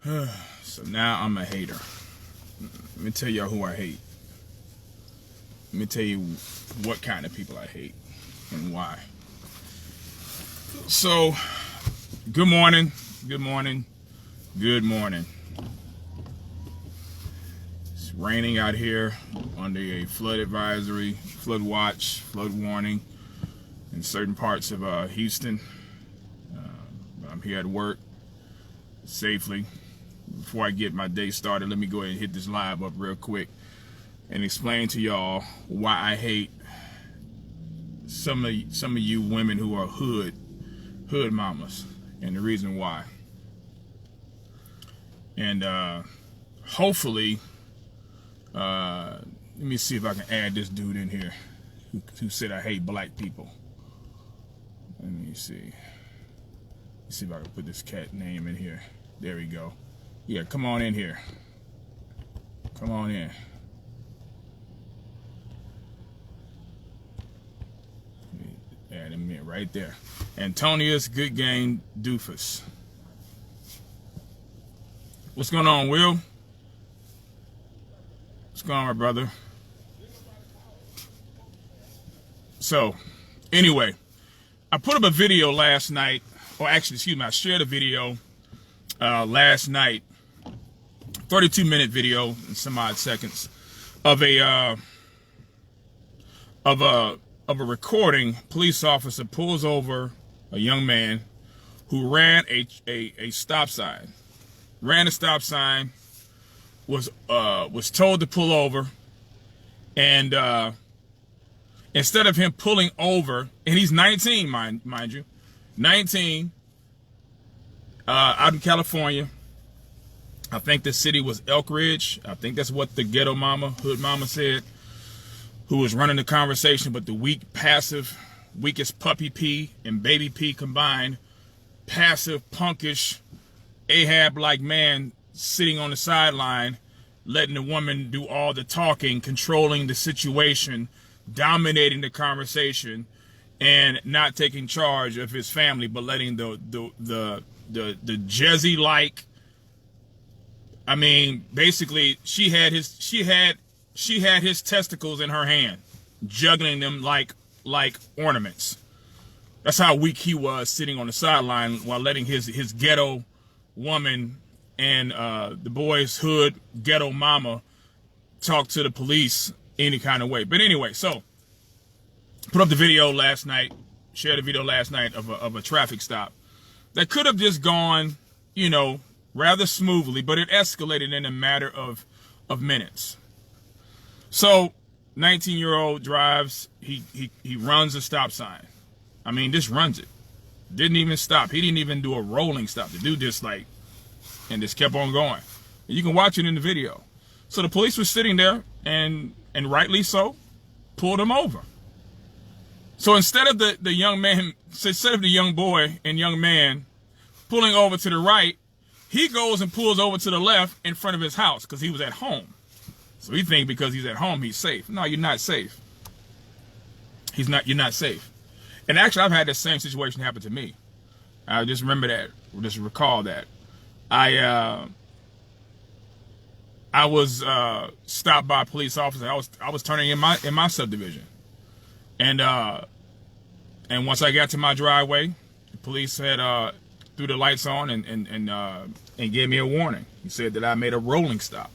So now I'm a hater. Let me tell y'all who I hate. Let me tell you what kind of people I hate and why. So, good morning, good morning, good morning. It's raining out here under a flood advisory, flood watch, flood warning in certain parts of Houston. I'm here at work safely. Before I get my day started, let me go ahead and hit this live up real quick and explain to y'all why I hate some of you women who are hood mamas, and the reason why. And hopefully, let me see if I can add this dude in here who said I hate black people. Let me see. Let's see if I can put this cat name in here. There we go. Yeah, come on in here. Come on in. Add him in right there. Antonius Good Game Doofus. What's going on, Will? What's going on, my brother? So, anyway, I put up a video last night, or actually, excuse me, I shared a video last night, 32-minute video in some odd seconds of a recording. Police officer pulls over a young man who ran a stop sign. Ran a stop sign, was told to pull over, and instead of him pulling over, and he's 19, mind you, 19, out in California. I think the city was Elk Ridge. I think that's what the ghetto mama, hood mama said, who was running the conversation. But the weakest puppy pee and baby pee combined, passive, punkish, Ahab-like man sitting on the sideline, letting the woman do all the talking, controlling the situation, dominating the conversation, and not taking charge of his family, but letting the Jezzy-like, I mean, basically, she had his testicles in her hand, juggling them like ornaments. That's how weak he was, sitting on the sideline while letting his ghetto woman and the boy's hood ghetto mama talk to the police any kind of way. But anyway, so put up the video last night, shared a video last night of a traffic stop that could have just gone, rather smoothly, but it escalated in a matter of minutes. So, 19-year-old drives, he runs a stop sign. I mean, just runs it. Didn't even stop. He didn't even do a rolling stop. The dude just and just kept on going. And you can watch it in the video. So the police were sitting there, and rightly so, pulled him over. So instead of the young boy and young man pulling over to the right, he goes and pulls over to the left in front of his house because he was at home. So he thinks because he's at home, he's safe. No, you're not safe. You're not safe. And actually, I've had the same situation happen to me. I just remember that, just recall that. I was stopped by a police officer. I was turning in my subdivision. And once I got to my driveway, the police had threw the lights on and gave me a warning. He said that I made a rolling stop.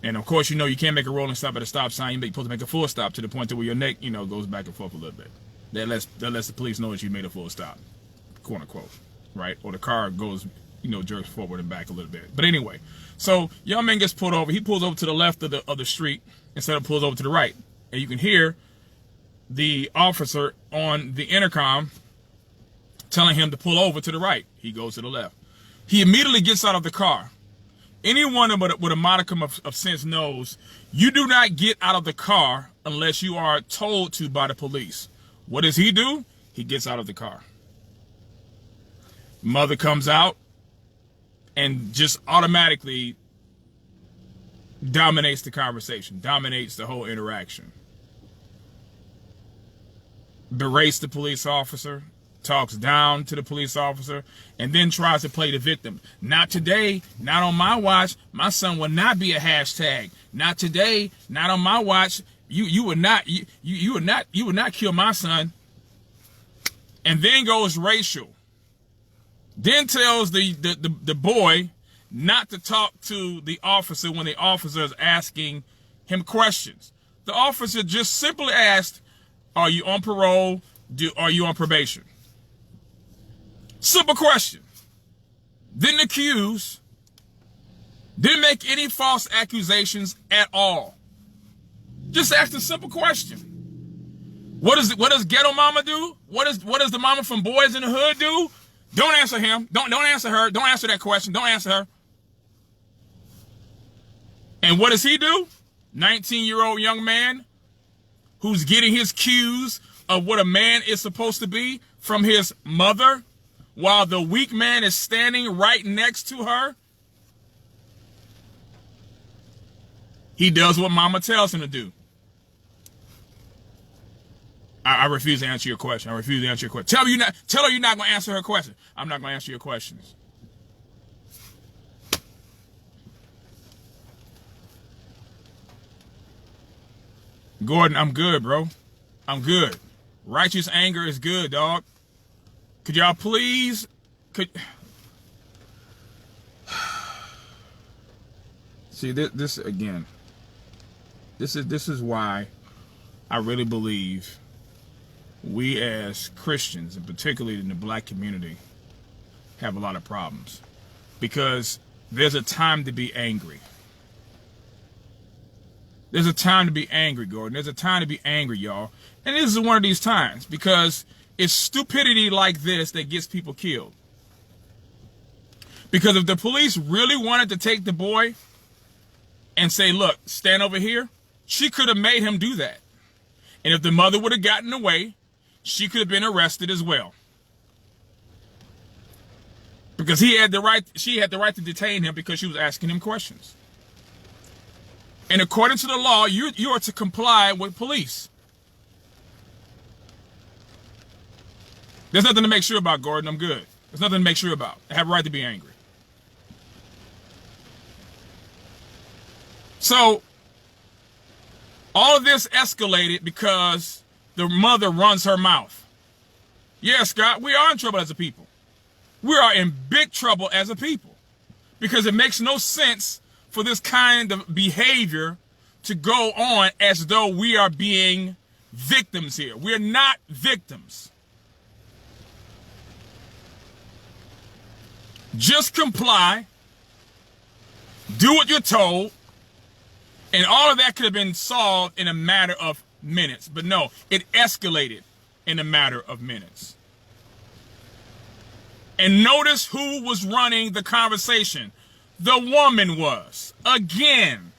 And of course, you can't make a rolling stop at a stop sign. You're supposed to make a full stop to the point to where your neck, goes back and forth a little bit. That lets the police know that you made a full stop, quote unquote, right? Or the car goes, jerks forward and back a little bit. But anyway, so young man gets pulled over. He pulls over to the left of the street instead of pulls over to the right. And you can hear the officer on the intercom telling him to pull over to the right. He goes to the left. He immediately gets out of the car. Anyone with a modicum of sense knows you do not get out of the car unless you are told to by the police. What does he do? He gets out of the car. Mother comes out and just automatically dominates the conversation, dominates the whole interaction. Berates the police officer, talks down to the police officer, and then tries to play the victim. Not today, not on my watch. My son will not be a hashtag. Not today, not on my watch. You would not kill my son. And then goes racial. Then tells the boy not to talk to the officer when the officer is asking him questions. The officer just simply asked, are you on parole? Are you on probation? Simple question. Didn't accuse. Didn't make any false accusations at all. Just asked a simple question. What does ghetto mama do? What does the mama from Boys in the Hood do? Don't answer him. Don't answer her. Don't answer that question. Don't answer her. And what does he do? 19-year-old young man who's getting his cues of what a man is supposed to be from his mother, while the weak man is standing right next to her. He does what mama tells him to do. I refuse to answer your question. I refuse to answer your question. Tell her you're not going to answer her question. I'm not going to answer your questions. Gordon, I'm good, bro. I'm good. Righteous anger is good, dog. Could y'all please... See, this again. This is why I really believe we as Christians, and particularly in the black community, have a lot of problems. Because there's a time to be angry. There's a time to be angry, Gordon. There's a time to be angry, y'all. And this is one of these times, because it's stupidity like this that gets people killed. Because if the police really wanted to take the boy and say, look, stand over here, she could have made him do that. And if the mother would have gotten away, she could have been arrested as well. Because she had the right to detain him because she was asking him questions. And according to the law, you are to comply with police. There's nothing to make sure about, Gordon. I'm good. There's nothing to make sure about. I have a right to be angry. So, all of this escalated because the mother runs her mouth. Yeah, Scott, we are in trouble as a people. We are in big trouble as a people. Because it makes no sense for this kind of behavior to go on as though we are being victims here. We're not victims. Just comply, do what you're told, and all of that could have been solved in a matter of minutes. But no, it escalated in a matter of minutes. And notice who was running the conversation. The woman was. Again.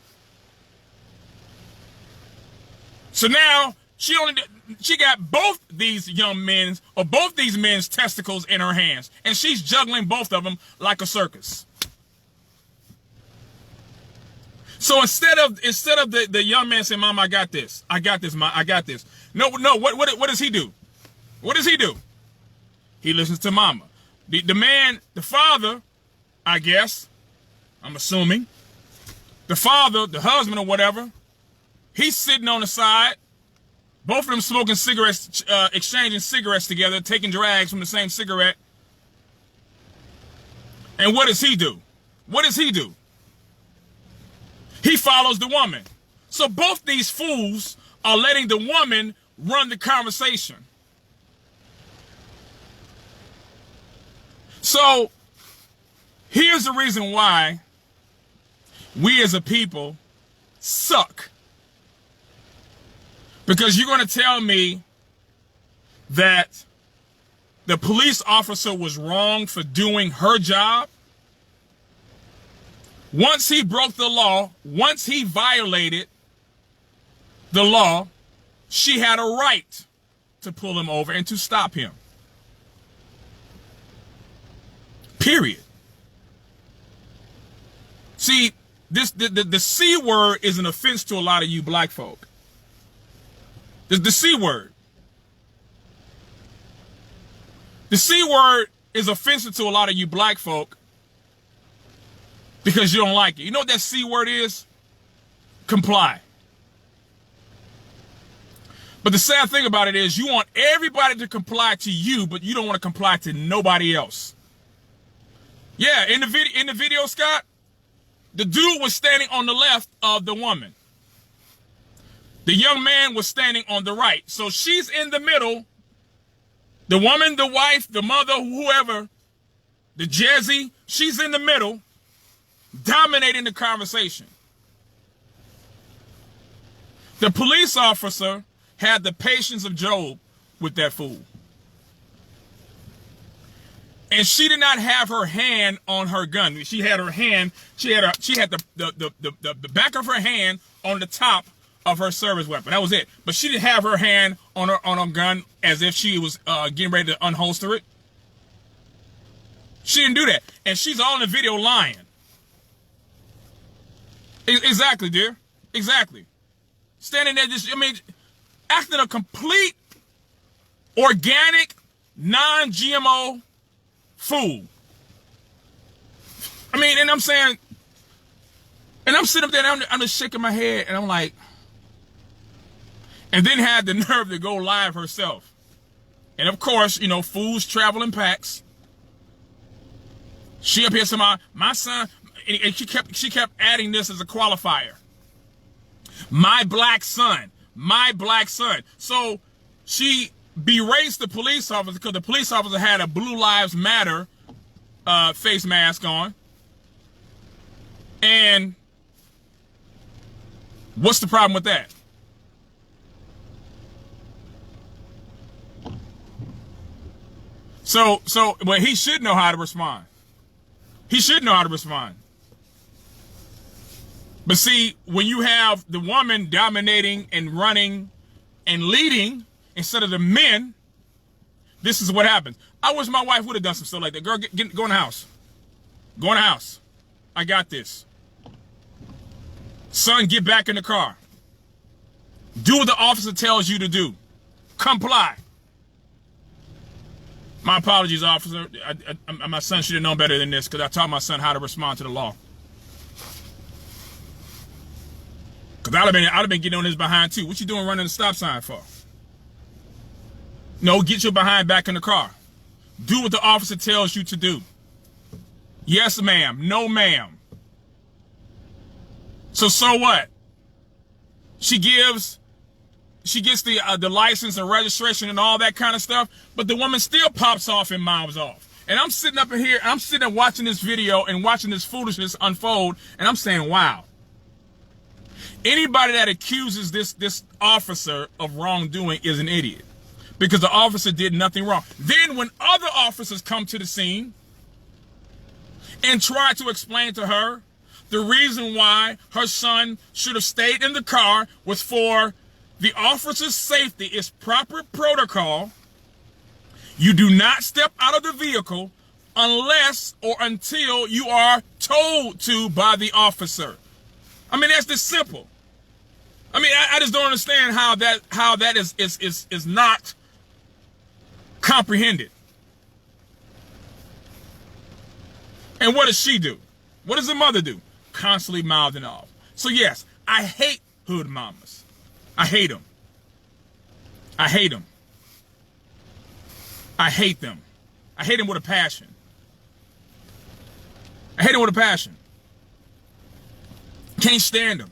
So now, she got both these young men's, or both these men's testicles in her hands. And she's juggling both of them like a circus. So instead of the young man saying, Mom, I got this, Mom, I got this. No, what does he do? What does he do? He listens to Mama. The father, I guess, I'm assuming, the father, the husband or whatever, he's sitting on the side, both of them smoking cigarettes, exchanging cigarettes together, taking drags from the same cigarette. And what does he do? What does he do? He follows the woman. So both these fools are letting the woman run the conversation. So here's the reason why we as a people suck. Because you're going to tell me that the police officer was wrong for doing her job? Once he broke the law, once he violated the law, she had a right to pull him over and to stop him. Period. See, the C word is an offense to a lot of you black folk. The C word. The C word is offensive to a lot of you black folk because you don't like it. You know what that C word is? Comply. But the sad thing about it is you want everybody to comply to you, but you don't want to comply to nobody else. Yeah, in the video, Scott, the dude was standing on the left of the woman. The young man was standing on the right. So she's in the middle. The woman, the wife, the mother, whoever, the Jezzy, she's in the middle, dominating the conversation. The police officer had the patience of Job with that fool. And she did not have her hand on her gun. She had her hand, she had the back of her hand on the top of her service weapon. That was it. But she didn't have her hand on her gun as if she was getting ready to unholster it. She didn't do that. And she's all in the video lying. Exactly, dear. Exactly. Standing there just, acting a complete, organic, non-GMO fool. And I'm saying, and I'm sitting up there and I'm just shaking my head and I'm like, and then had the nerve to go live herself. And of course, fools travel in packs. She up here somehow, my son, and she kept adding this as a qualifier. My black son. My black son. So she berates the police officer because the police officer had a Blue Lives Matter face mask on. And what's the problem with that? So he should know how to respond. He should know how to respond. But see, when you have the woman dominating and running and leading instead of the men, this is what happens. I wish my wife would have done some stuff like that. Girl, go in the house. Go in the house. I got this. Son, get back in the car. Do what the officer tells you to do. Comply. My apologies, officer. My son should have known better than this because I taught my son how to respond to the law. Because I'd have been getting on his behind too. What you doing running the stop sign for? No, get your behind back in the car. Do what the officer tells you to do. Yes, ma'am. No, ma'am. So what? She gets the license and registration and all that kind of stuff, but the woman still pops off and mouths off. And I'm sitting up in here, I'm sitting there watching this video and watching this foolishness unfold, and I'm saying, wow. Anybody that accuses this officer of wrongdoing is an idiot because the officer did nothing wrong. Then when other officers come to the scene and try to explain to her the reason why her son should have stayed in the car was for the officer's safety, is proper protocol. You do not step out of the vehicle unless or until you are told to by the officer. That's just simple. I just don't understand how that is not comprehended. And what does she do? What does the mother do? Constantly mouthing off. So yes, I hate hood mamas. I hate them. I hate them. I hate them. I hate them with a passion. I hate them with a passion. Can't stand them.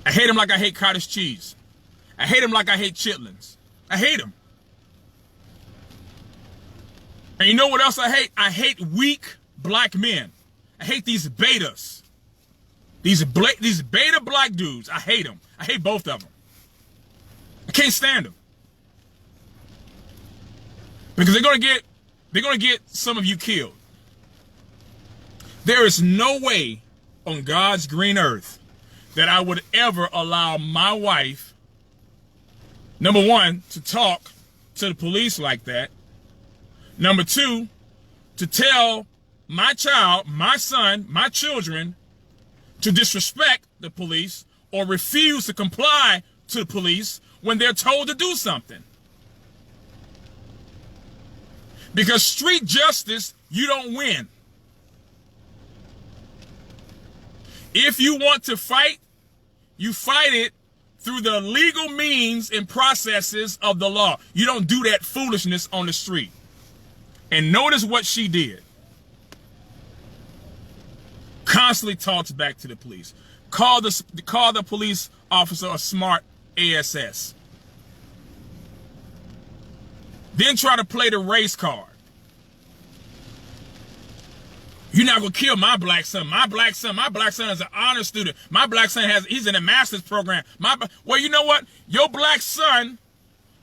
I hate them like I hate cottage cheese. I hate them like I hate chitlins. I hate them. And you know what else I hate? I hate weak black men. I hate these betas. These beta black dudes. I hate them. I hate both of them. I can't stand them. Because they're gonna get some of you killed. There is no way on God's green earth that I would ever allow my wife, number one, to talk to the police like that. Number two, to tell my child, my son, my children to disrespect the police or refuse to comply to the police when they're told to do something. Because street justice, you don't win. If you want to fight, you fight it through the legal means and processes of the law. You don't do that foolishness on the street. And notice what she did. Constantly talks back to the police. Call the police officer a smart ASS. Then try to play the race card. You're not gonna kill my black son. My black son is an honor student. My black son he's in a master's program. Well, you know what? Your black son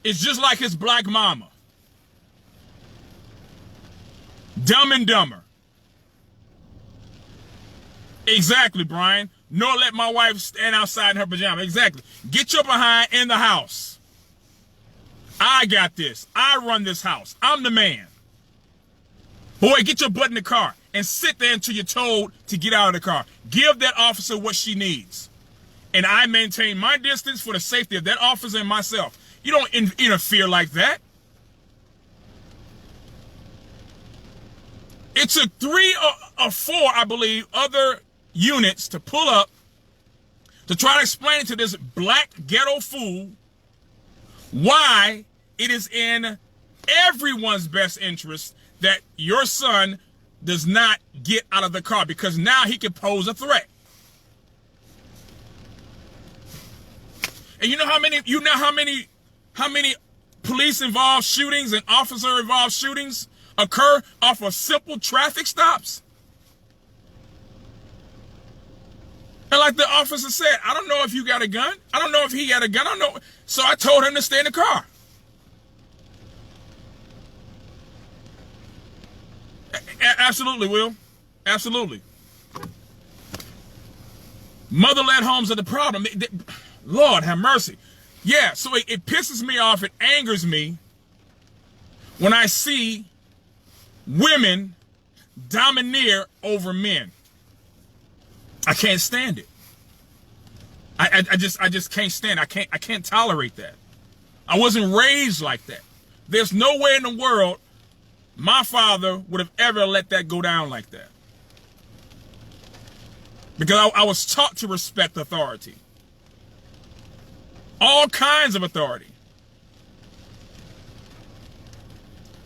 is just like his black mama. Dumb and Dumber. Exactly, Brian. Nor let my wife stand outside in her pajamas. Exactly. Get your behind in the house. I got this. I run this house. I'm the man. Boy, get your butt in the car and sit there until you're told to get out of the car. Give that officer what she needs. And I maintain my distance for the safety of that officer and myself. You don't interfere like that. It took 3 or 4, I believe, other units to pull up to try to explain to this black ghetto fool why it is in everyone's best interest that your son does not get out of the car, because now he can pose a threat. And you know how many police involved shootings and officer involved shootings occur off of simple traffic stops? And like the officer said, I don't know if you got a gun. I don't know if he got a gun. I don't know. So I told him to stay in the car. Absolutely, Will. Absolutely. Mother-led homes are the problem. Lord have mercy. Yeah, so it pisses me off. It angers me when I see women domineer over men. I can't stand it. I just can't stand it. I can't tolerate that. I wasn't raised like that. There's no way in the world my father would have ever let that go down like that. Because I was taught to respect authority. All kinds of authority.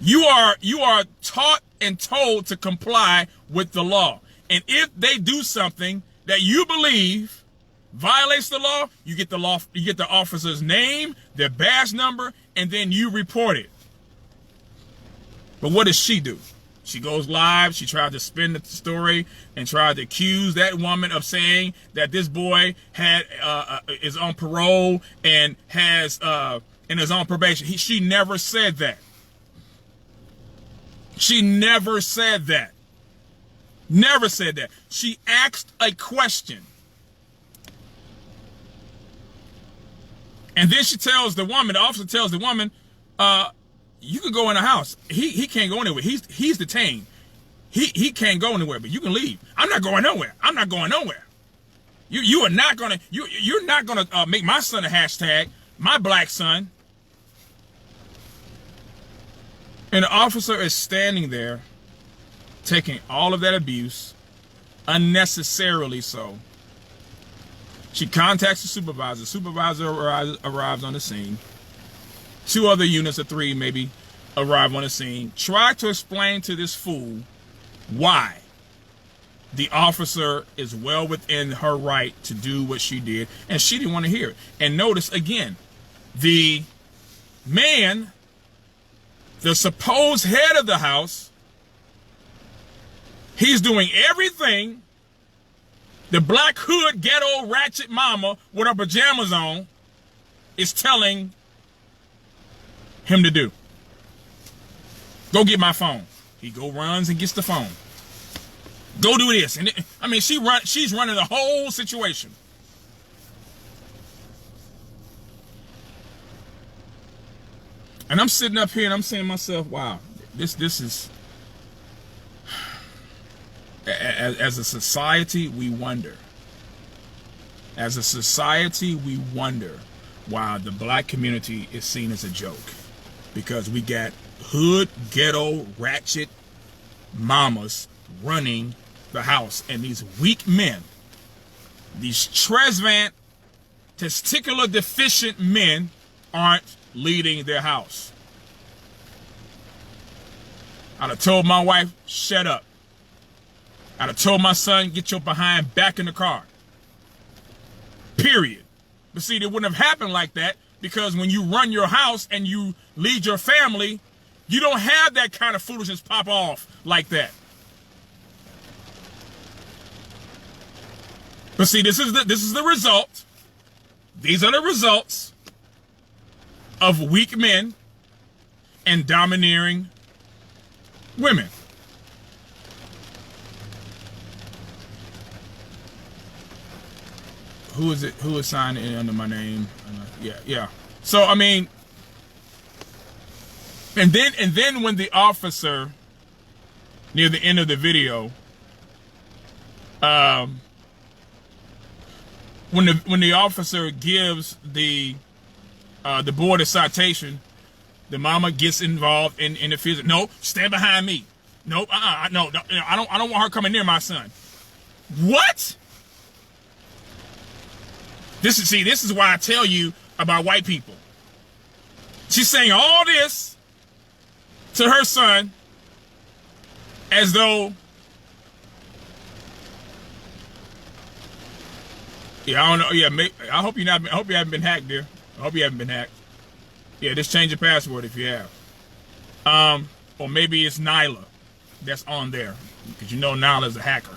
You are taught and told to comply with the law. And if they do something that you believe violates the law, you get the officer's name, their badge number, and then you report it. But what does she do? She goes live. She tried to spin the story and tried to accuse that woman of saying that this boy is on parole and is on probation. She never said that. She never said that. Never said that. She asked a question. And then she tells the woman, the officer tells the woman, you can go in the house. He can't go anywhere. He's detained. He can't go anywhere, but you can leave. I'm not going nowhere. I'm not going nowhere. You're not gonna make my son a hashtag, my black son. And the officer is standing there taking all of that abuse, unnecessarily so. She contacts the supervisor. The supervisor arrives on the scene. 2 other units or 3 maybe arrive on the scene. Try to explain to this fool why the officer is well within her right to do what she did, and she didn't want to hear it. And notice again, the man, the supposed head of the house, he's doing everything the black hood ghetto ratchet mama with her pajamas on is telling him to do. Go get my phone. He runs and gets the phone. Go do this. And she's running the whole situation. And I'm sitting up here and I'm saying to myself, wow, this is, as a society, we wonder. As a society, we wonder why the black community is seen as a joke. Because we got hood, ghetto, ratchet mamas running the house. And these weak men, these Trezvant, testicular deficient men aren't leading their house. I'd have told my wife, shut up. I'd have told my son, get your behind back in the car. Period. But see, it wouldn't have happened like that because when you run your house and you lead your family, you don't have that kind of foolishness pop off like that. But see, this is the result. These are the results of weak men and domineering women. Who is it? Who is signed in under my name? Yeah. So I mean, and then when the officer near the end of the video, when the officer gives the board a citation, the mama gets involved and interferes. No, stand behind me. Nope. No, I don't want her coming near my son. What? This is why I tell you about white people. She's saying all this to her son as though, yeah, I don't know. Yeah, I hope you haven't been hacked, dear. I hope you haven't been hacked. Yeah, just change your password if you have. Or maybe it's Nyla that's on there because you know Nyla's a hacker.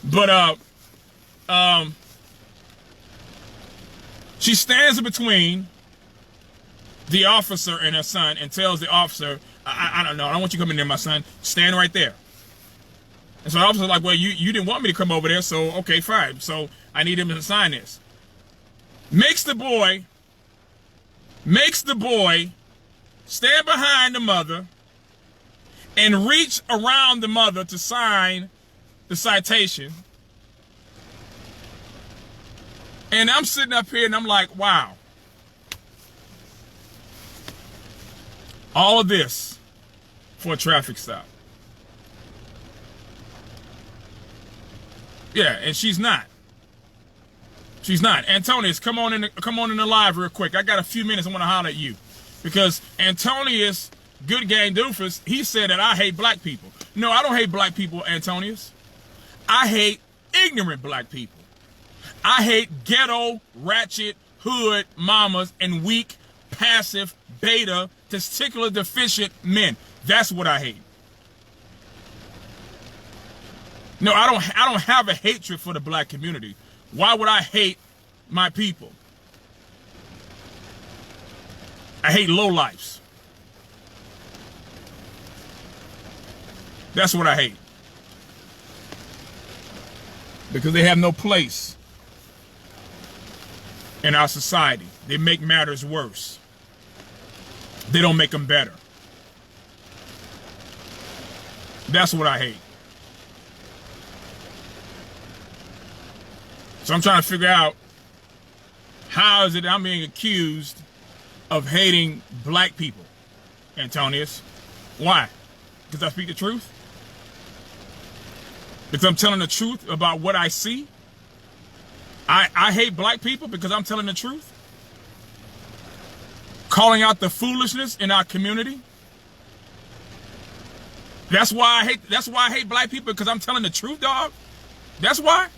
But she stands in between the officer and her son and tells the officer, I don't know, I don't want you coming near my son. Stand right there. And so the officer's like, well, you didn't want me to come over there, so okay, fine. So I need him to sign this. Makes the boy stand behind the mother and reach around the mother to sign the citation. And I'm sitting up here and I'm like, wow. All of this for a traffic stop. Yeah, and she's not. She's not. Antonius, come on in the live real quick. I got a few minutes. I want to holler at you. Because Antonius, good gang doofus, he said that I hate black people. No, I don't hate black people, Antonius. I hate ignorant black people. I hate ghetto, ratchet, hood mamas and weak, passive, beta, testicular deficient men. That's what I hate. No, I don't have a hatred for the black community. Why would I hate my people? I hate lowlifes. That's what I hate. Because they have no place in our society. They make matters worse. They don't make them better. That's what I hate. So I'm trying to figure out how is it I'm being accused of hating black people, Antonius? Why? Because I speak the truth? Because I'm telling the truth about what I see? I hate black people because I'm telling the truth? Calling out the foolishness in our community? That's why I hate black people, because I'm telling the truth, dog? That's why?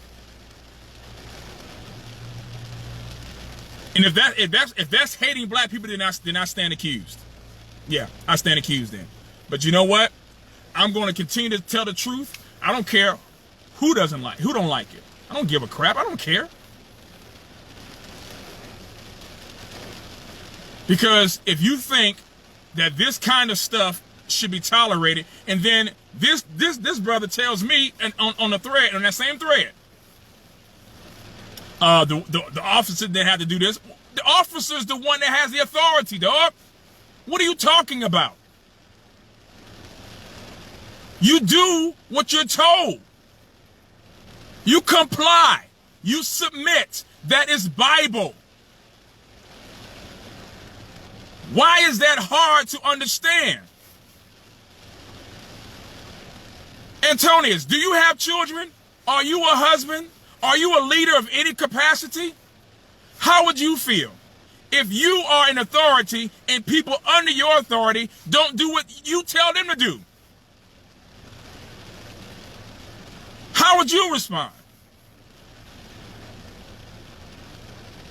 And if that's hating black people, then I stand accused. Yeah, I stand accused then. But you know what? I'm going to continue to tell the truth. I don't care who don't like it. I don't give a crap. I don't care. Because if you think that this kind of stuff should be tolerated, and then this brother tells me on that same thread, the officer didn't have to do this. The officer's the one that has the authority, dog. What are you talking about? You do what you're told. You comply. You submit. That is Bible. Why is that hard to understand? Antonius, do you have children? Are you a husband? Are you a leader of any capacity? How would you feel if you are in authority and people under your authority don't do what you tell them to do? How would you respond?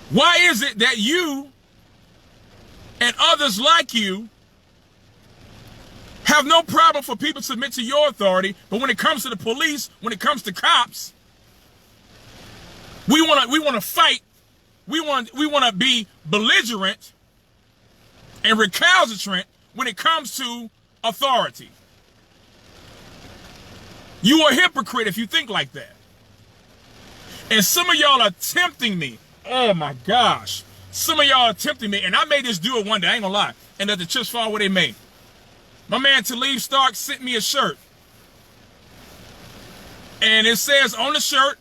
Why is it that you and others like you have no problem for people to submit to your authority, but when it comes to the police, when it comes to cops, we want to fight, we want to be belligerent and recalcitrant when it comes to authority? You are a hypocrite if you think like that. And some of y'all are tempting me. Oh my gosh. Some of y'all are tempting me, and I made this do it one day, I ain't gonna lie, and let the chips fall where they may. My man Talib Stark sent me a shirt. And it says on the shirt,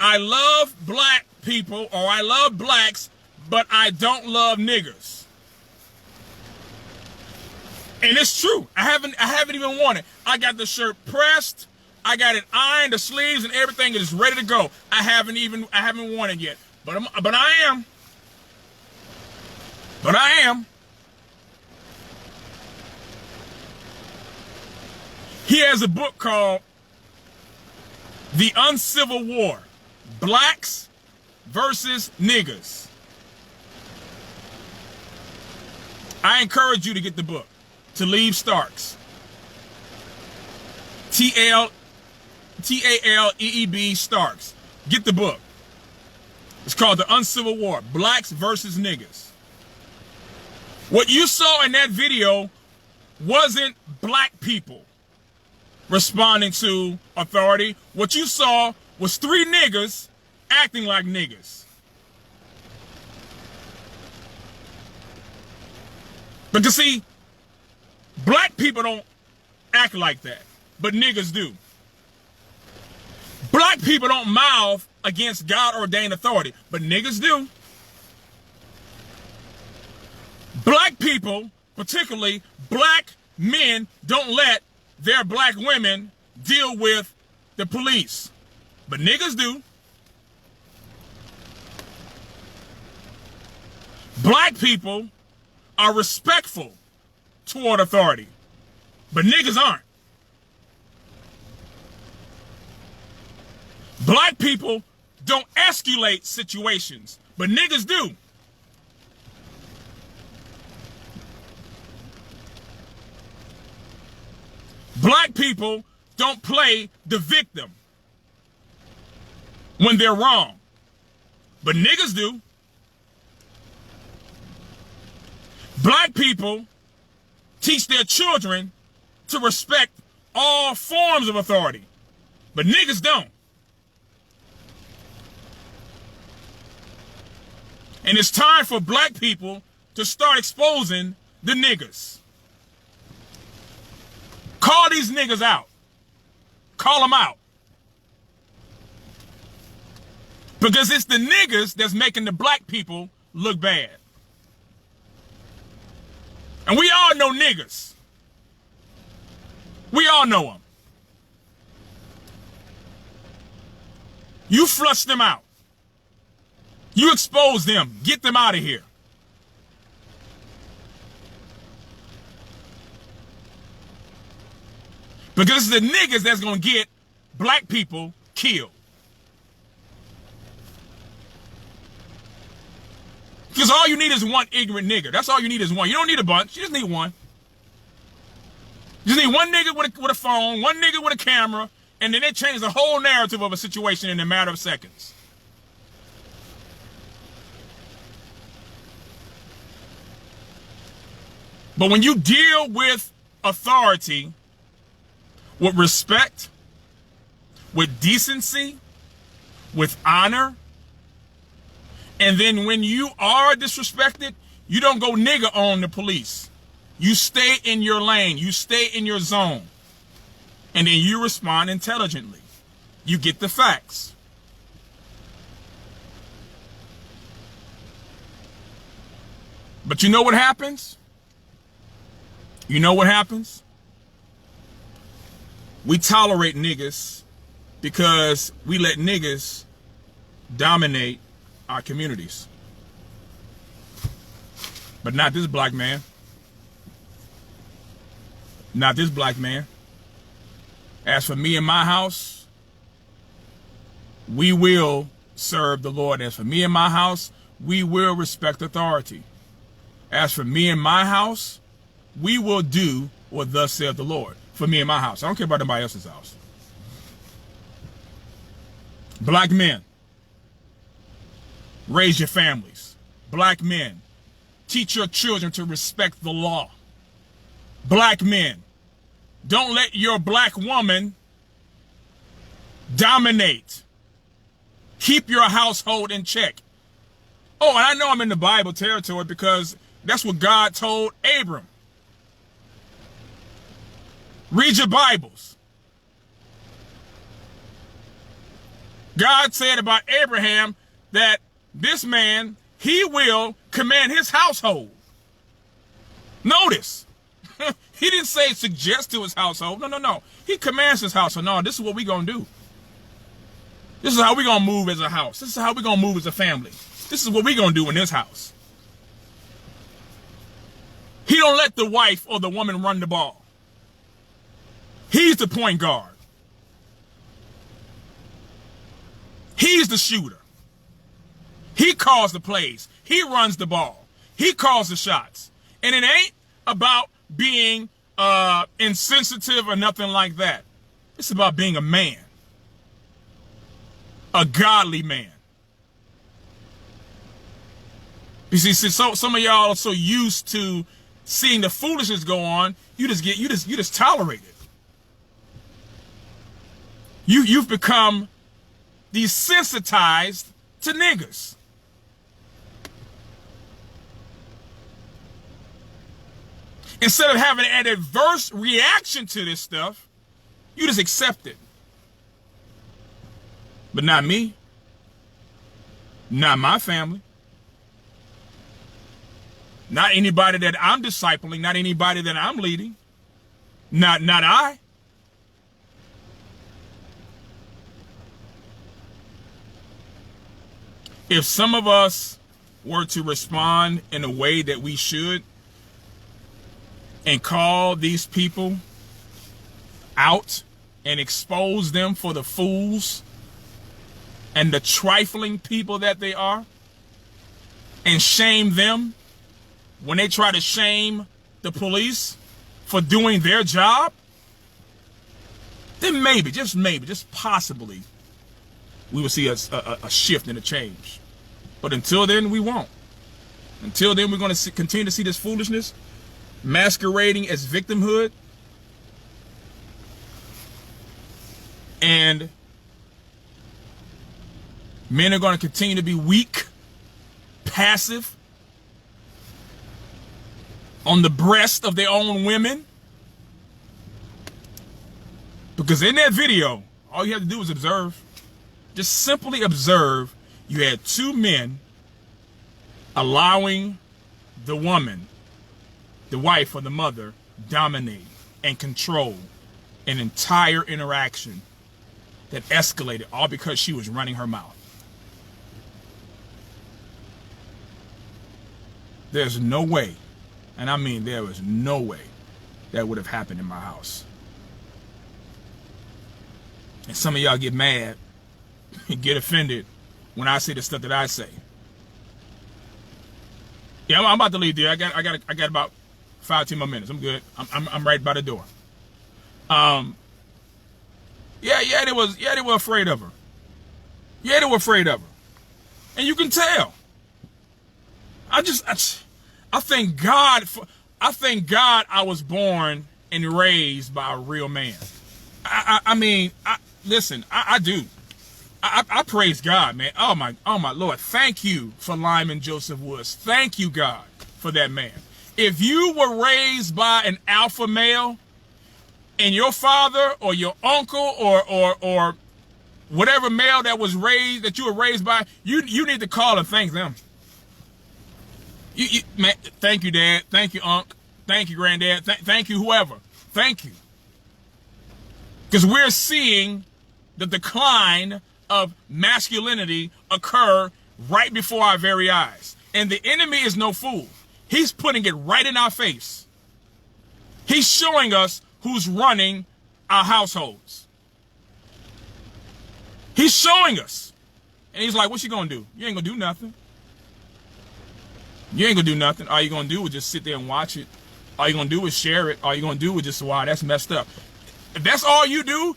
I love black people, or I love blacks, but I don't love niggers. And it's true. I haven't even worn it. I got the shirt pressed. I got it ironed, the sleeves and everything is ready to go. I haven't worn it yet. But I am. But I am. He has a book called The Uncivil War, Blacks versus Niggers. I encourage you to get the book. Talib Starks. T-A-L-E-E-B Starks. Get the book. It's called The Uncivil War, Blacks versus Niggers. What you saw in that video wasn't black people responding to authority. What you saw was 3 niggers acting like niggers. But you see, black people don't act like that, but niggers do. Black people don't mouth against God-ordained authority, but niggers do. Black people, particularly black men, don't let their black women deal with the police, but niggers do. Black people are respectful toward authority, but niggers aren't. Black people don't escalate situations, but niggers do. Black people don't play the victim when they're wrong, but niggers do. Black people teach their children to respect all forms of authority, but niggers don't. And it's time for black people to start exposing the niggers. Call these niggers out. Call them out. Because it's the niggers that's making the black people look bad. And we all know niggers. We all know them. You flush them out. You expose them. Get them out of here. Because it's the niggas that's going to get black people killed. Because all you need is one ignorant nigger. That's all you need is one. You don't need a bunch. You just need one. You just need one nigga with a phone, one nigga with a camera, and then they change the whole narrative of a situation in a matter of seconds. But when you deal with authority with respect, with decency, with honor, and then when you are disrespected, you don't go nigger on the police. You stay in your lane. You stay in your zone. And then you respond intelligently. You get the facts. But you know what happens? You know what happens? We tolerate niggas because we let niggas dominate our communities. But not this black man. Not this black man. As for me and my house, we will serve the Lord. As for me and my house, we will respect authority. As for me and my house, we will do what thus saith the Lord. For me and my house. I don't care about anybody else's house. Black men, raise your families. Black men, teach your children to respect the law. Black men, don't let your black woman dominate. Keep your household in check. Oh, and I know I'm in the Bible territory because that's what God told Abram. Read your Bibles. God said about Abraham that this man, he will command his household. Notice, he didn't say suggest to his household. No. He commands his household. No, this is what we're going to do. This is how we're going to move as a house. This is how we're going to move as a family. This is what we're going to do in this house. He don't let the wife or the woman run the ball. He's the point guard. He's the shooter. He calls the plays. He runs the ball. He calls the shots. And it ain't about being insensitive or nothing like that. It's about being a man. A godly man. You see, so some of y'all are so used to seeing the foolishness go on, you just tolerate it. You've become desensitized to niggas. Instead of having an adverse reaction to this stuff, you just accept it. But not me. Not my family. Not anybody that I'm discipling. Not anybody that I'm leading. Not I. If some of us were to respond in a way that we should and call these people out and expose them for the fools and the trifling people that they are and shame them when they try to shame the police for doing their job, then maybe, just possibly, we will see a shift and a change. But until then, we won't. Until then, we're going to continue to see this foolishness masquerading as victimhood. And men are going to continue to be weak, passive, on the breast of their own women. Because in that video, all you have to do is observe. Just simply observe. You had two men allowing the woman, the wife or the mother, dominate and control an entire interaction that escalated all because she was running her mouth. There's no way, and I mean there was no way, that would have happened in my house. And some of y'all get mad and get offended when I say the stuff that I say. Yeah, I'm about to leave there. I got about 5-10 more minutes. I'm good. I'm right by the door. Yeah, they were afraid of her. Yeah, they were afraid of her. And you can tell. I thank God I was born and raised by a real man. Listen, I do. I praise God, man. Oh my Lord. Thank you for Lyman Joseph Woods. Thank you, God, for that man. If you were raised by an alpha male and your father or your uncle or whatever male that you were raised by, you need to call and thank them. Man, thank you, Dad. Thank you, Unc. Thank you, Granddad. Thank you, whoever. Thank you. Because we're seeing the decline of masculinity occur right before our very eyes. And the enemy is no fool. He's putting it right in our face. He's showing us who's running our households. He's showing us. And he's like, what you gonna do? You ain't gonna do nothing. You ain't gonna do nothing. All you're gonna do is just sit there and watch it. All you're gonna do is share it. All you're gonna do is just, wow, that's messed up. If that's all you do,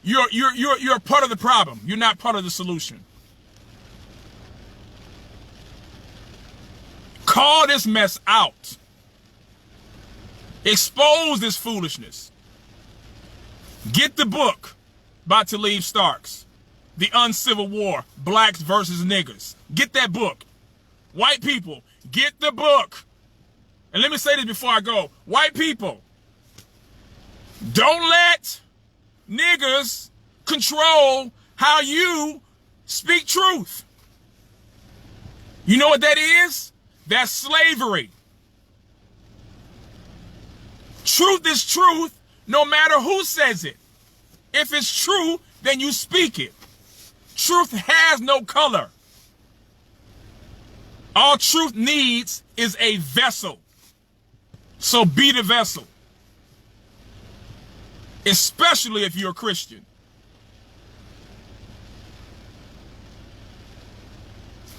you're part of the problem. You're not part of the solution. Call this mess out. Expose this foolishness. Get the book by Talib Starks, The Uncivil War, Blacks versus Niggers. Get that book. White people, get the book. And let me say this before I go. White people, don't let niggers control how you speak truth. You know what that is? That's slavery. Truth is truth no matter who says it. If it's true, then you speak it. Truth has no color. All truth needs is a vessel. So be the vessel. Especially if you're a Christian.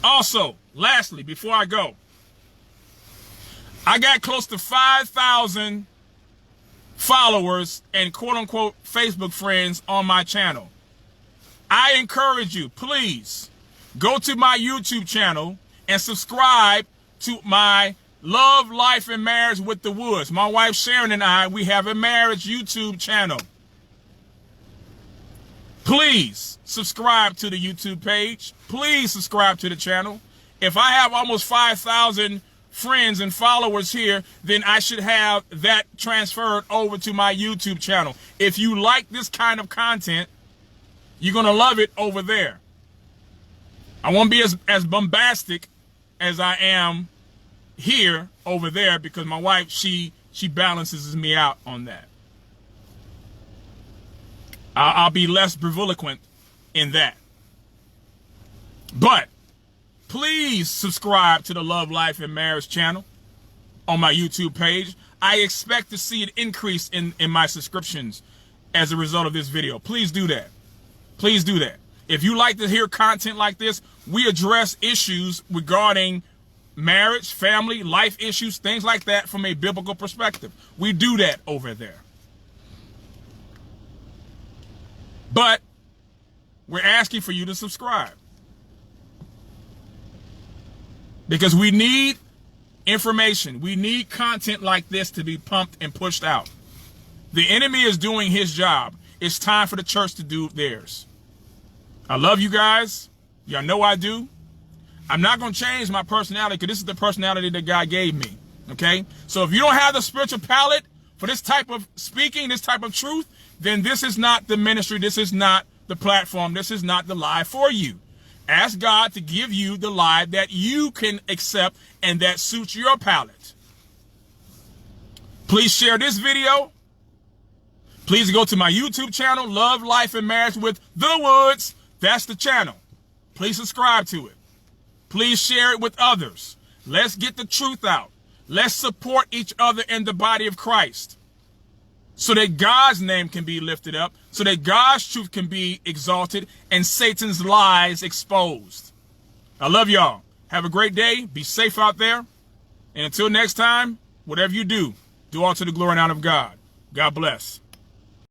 Also, lastly, before I go, I got close to 5,000 followers and quote-unquote Facebook friends on my channel. I encourage you, please, go to my YouTube channel and subscribe to my Love, Life, and Marriage with the Woods. My wife Sharon and I, we have a marriage YouTube channel. Please subscribe to the YouTube page. Please subscribe to the channel. If I have almost 5,000 friends and followers here, then I should have that transferred over to my YouTube channel. If you like this kind of content, you're going to love it over there. I won't be as bombastic as I am here over there because my wife, she balances me out on that. I'll be less grandiloquent in that. But please subscribe to the Love, Life, and Marriage channel on my YouTube page. I expect to see an increase in my subscriptions as a result of this video. Please do that. Please do that. If you like to hear content like this, we address issues regarding marriage, family, life issues, things like that from a biblical perspective. We do that over there. But we're asking for you to subscribe. Because we need information. We need content like this to be pumped and pushed out. The enemy is doing his job. It's time for the church to do theirs. I love you guys. Y'all know I do. I'm not going to change my personality because this is the personality that God gave me. Okay? So if you don't have the spiritual palate for this type of speaking, this type of truth, then this is not the ministry. This is not the platform. This is not the live for you. Ask God to give you the live that you can accept and that suits your palate. Please share this video. Please go to my YouTube channel, Love, Life, and Marriage with the Woods. That's the channel. Please subscribe to it. Please share it with others. Let's get the truth out. Let's support each other in the body of Christ so that God's name can be lifted up, so that God's truth can be exalted and Satan's lies exposed. I love y'all. Have a great day. Be safe out there. And until next time, whatever you do, do all to the glory and honor of God. God bless.